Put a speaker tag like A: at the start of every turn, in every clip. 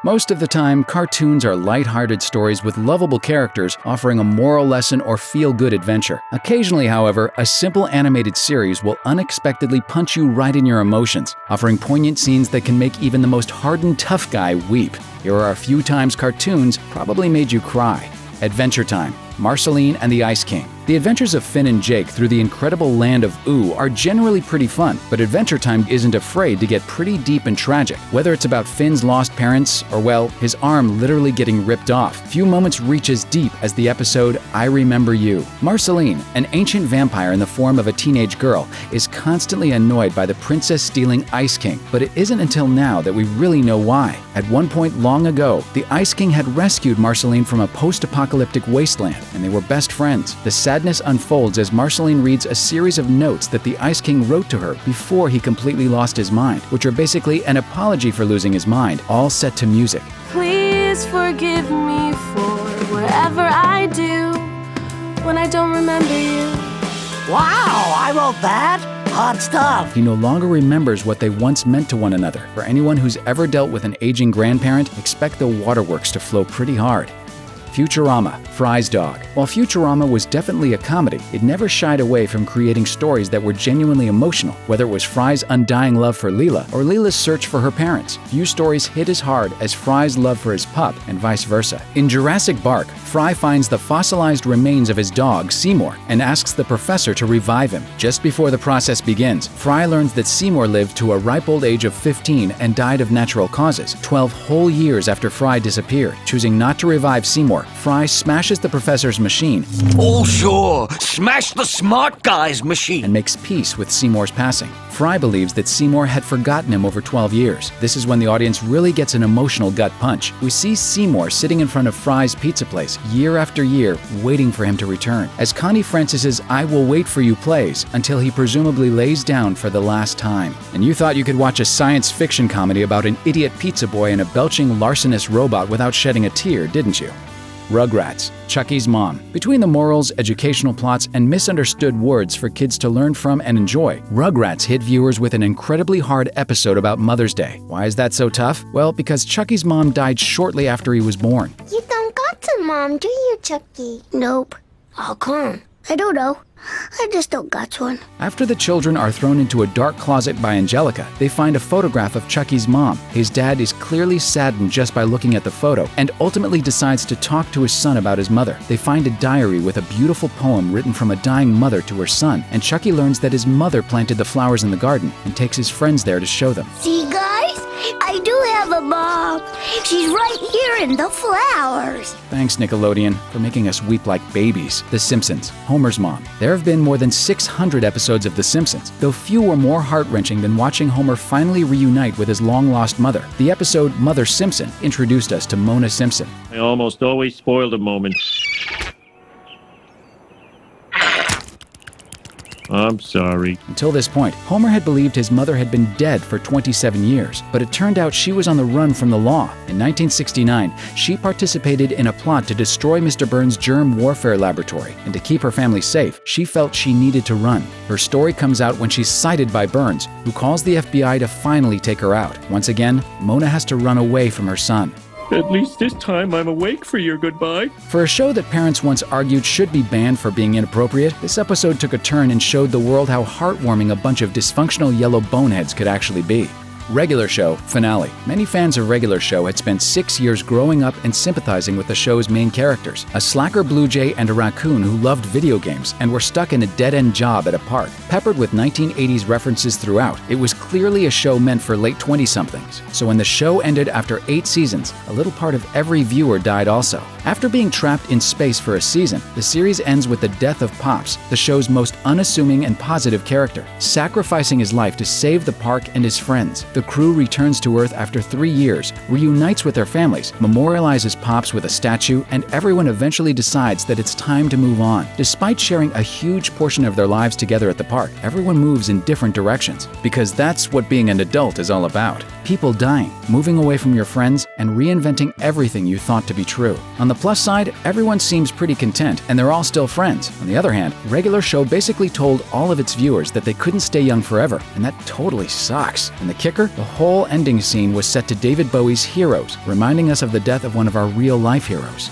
A: Most of the time, cartoons are light-hearted stories with lovable characters offering a moral lesson or feel-good adventure. Occasionally, however, a simple animated series will unexpectedly punch you right in your emotions, offering poignant scenes that can make even the most hardened tough guy weep. Here are a few times cartoons probably made you cry. Adventure Time, Marceline and the Ice King. The adventures of Finn and Jake through the incredible land of Ooh are generally pretty fun, but Adventure Time isn't afraid to get pretty deep and tragic. Whether it's about Finn's lost parents or, well, his arm literally getting ripped off, few moments reach as deep as the episode I Remember You. Marceline, an ancient vampire in the form of a teenage girl, is constantly annoyed by the princess-stealing Ice King, but it isn't until now that we really know why. At one point long ago, the Ice King had rescued Marceline from a post-apocalyptic wasteland, and they were best friends. The sadness unfolds as Marceline reads a series of notes that the Ice King wrote to her before he completely lost his mind, which are basically an apology for losing his mind, all set to music.
B: Please forgive me for whatever I do when I don't remember you.
C: Wow, I wrote that? Hot stuff.
A: He no longer remembers what they once meant to one another. For anyone who's ever dealt with an aging grandparent, expect the waterworks to flow pretty hard. Futurama, Fry's dog. While Futurama was definitely a comedy, it never shied away from creating stories that were genuinely emotional, whether it was Fry's undying love for Leela or Leela's search for her parents. Few stories hit as hard as Fry's love for his pup and vice versa. In Jurassic Bark, Fry finds the fossilized remains of his dog, Seymour, and asks the professor to revive him. Just before the process begins, Fry learns that Seymour lived to a ripe old age of 15 and died of natural causes, 12 whole years after Fry disappeared. Choosing not to revive Seymour, Fry smashes the professor's machine.
D: Oh sure, smash the smart guy's machine.
A: And makes peace with Seymour's passing. Fry believes that Seymour had forgotten him over 12 years. This is when the audience really gets an emotional gut punch. We see Seymour sitting in front of Fry's pizza place year after year, waiting for him to return, as Connie Francis's I Will Wait For You plays until he presumably lays down for the last time. And you thought you could watch a science fiction comedy about an idiot pizza boy and a belching larcenous robot without shedding a tear, didn't you? Rugrats, Chuckie's mom. Between the morals, educational plots, and misunderstood words for kids to learn from and enjoy, Rugrats hit viewers with an incredibly hard episode about Mother's Day. Why is that so tough? Well, because Chuckie's mom died shortly after he was born.
E: You don't got to, Mom, do you, Chuckie? Nope. How come? I don't know. I just don't got one.
A: After the children are thrown into a dark closet by Angelica, they find a photograph of Chuckie's mom. His dad is clearly saddened just by looking at the photo and ultimately decides to talk to his son about his mother. They find a diary with a beautiful poem written from a dying mother to her son, and Chuckie learns that his mother planted the flowers in the garden and takes his friends there to show them.
E: See, guys? I do have a mom. She's right here in the flowers.
A: Thanks, Nickelodeon, for making us weep like babies. The Simpsons, Homer's mom. There have been more than 600 episodes of The Simpsons, though few were more heart-wrenching than watching Homer finally reunite with his long-lost mother. The episode Mother Simpson introduced us to Mona Simpson.
F: I almost always spoil the moment. I'm sorry.
A: Until this point, Homer had believed his mother had been dead for 27 years, but it turned out she was on the run from the law. In 1969, she participated in a plot to destroy Mr. Burns' germ warfare laboratory, and to keep her family safe, she felt she needed to run. Her story comes out when she's cited by Burns, who calls the FBI to finally take her out. Once again, Mona has to run away from her son.
F: At least this time I'm awake for your goodbye.
A: For a show that parents once argued should be banned for being inappropriate, this episode took a turn and showed the world how heartwarming a bunch of dysfunctional yellow boneheads could actually be. Regular Show finale. Many fans of Regular Show had spent 6 years growing up and sympathizing with the show's main characters, a slacker blue jay and a raccoon who loved video games and were stuck in a dead-end job at a park. Peppered with 1980s references throughout, it was clearly a show meant for late 20-somethings. So when the show ended after 8 seasons, a little part of every viewer died also. After being trapped in space for a season, the series ends with the death of Pops, the show's most unassuming and positive character, sacrificing his life to save the park and his friends. The crew returns to Earth after 3 years, reunites with their families, memorializes Pops with a statue, and everyone eventually decides that it's time to move on. Despite sharing a huge portion of their lives together at the park, everyone moves in different directions, because that's what being an adult is all about. People dying, moving away from your friends, and reinventing everything you thought to be true. On the plus side, everyone seems pretty content, and they're all still friends. On the other hand, Regular Show basically told all of its viewers that they couldn't stay young forever, and that totally sucks. And the kicker? the whole ending scene was set to David Bowie's Heroes, reminding us of the death of one of our real-life heroes.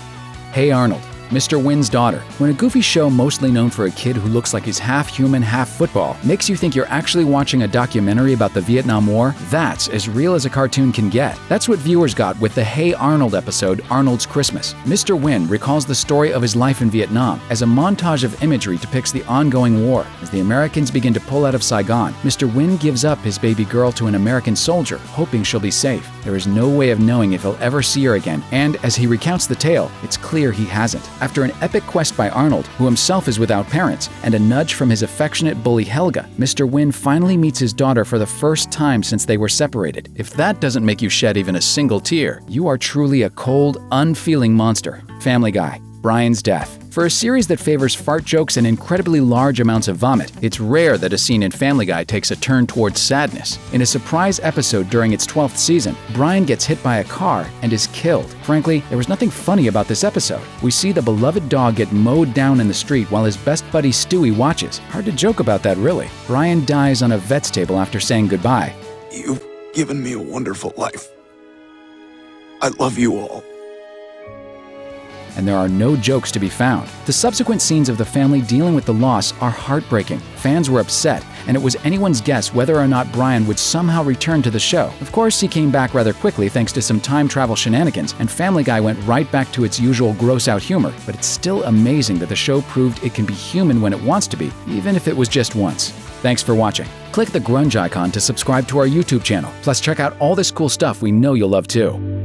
A: Hey Arnold, Mr. Wynn's daughter. When a goofy show mostly known for a kid who looks like he's half human, half football makes you think you're actually watching a documentary about the Vietnam War, that's as real as a cartoon can get. That's what viewers got with the Hey Arnold episode, Arnold's Christmas. Mr. Wynn recalls the story of his life in Vietnam as a montage of imagery depicts the ongoing war. As the Americans begin to pull out of Saigon, Mr. Wynn gives up his baby girl to an American soldier, hoping she'll be safe. There is no way of knowing if he'll ever see her again, and as he recounts the tale, it's clear he hasn't. After an epic quest by Arnold, who himself is without parents, and a nudge from his affectionate bully Helga, Mr. Wynn finally meets his daughter for the first time since they were separated. If that doesn't make you shed even a single tear, you are truly a cold, unfeeling monster. Family Guy. Brian's death. For a series that favors fart jokes and incredibly large amounts of vomit, it's rare that a scene in Family Guy takes a turn towards sadness. In a surprise episode during its 12th season, Brian gets hit by a car and is killed. Frankly, there was nothing funny about this episode. We see the beloved dog get mowed down in the street while his best buddy Stewie watches. Hard to joke about that, really. Brian dies on a vet's table after saying goodbye.
G: You've given me a wonderful life. I love you all.
A: And there are no jokes to be found. The subsequent scenes of the family dealing with the loss are heartbreaking. Fans were upset, and it was anyone's guess whether or not Brian would somehow return to the show. Of course, he came back rather quickly thanks to some time travel shenanigans, and Family Guy went right back to its usual gross-out humor. But it's still amazing that the show proved it can be human when it wants to be, even if it was just once. Thanks for watching. Click the grunge icon to subscribe to our YouTube channel. Plus, check out all this cool stuff we know you'll love too.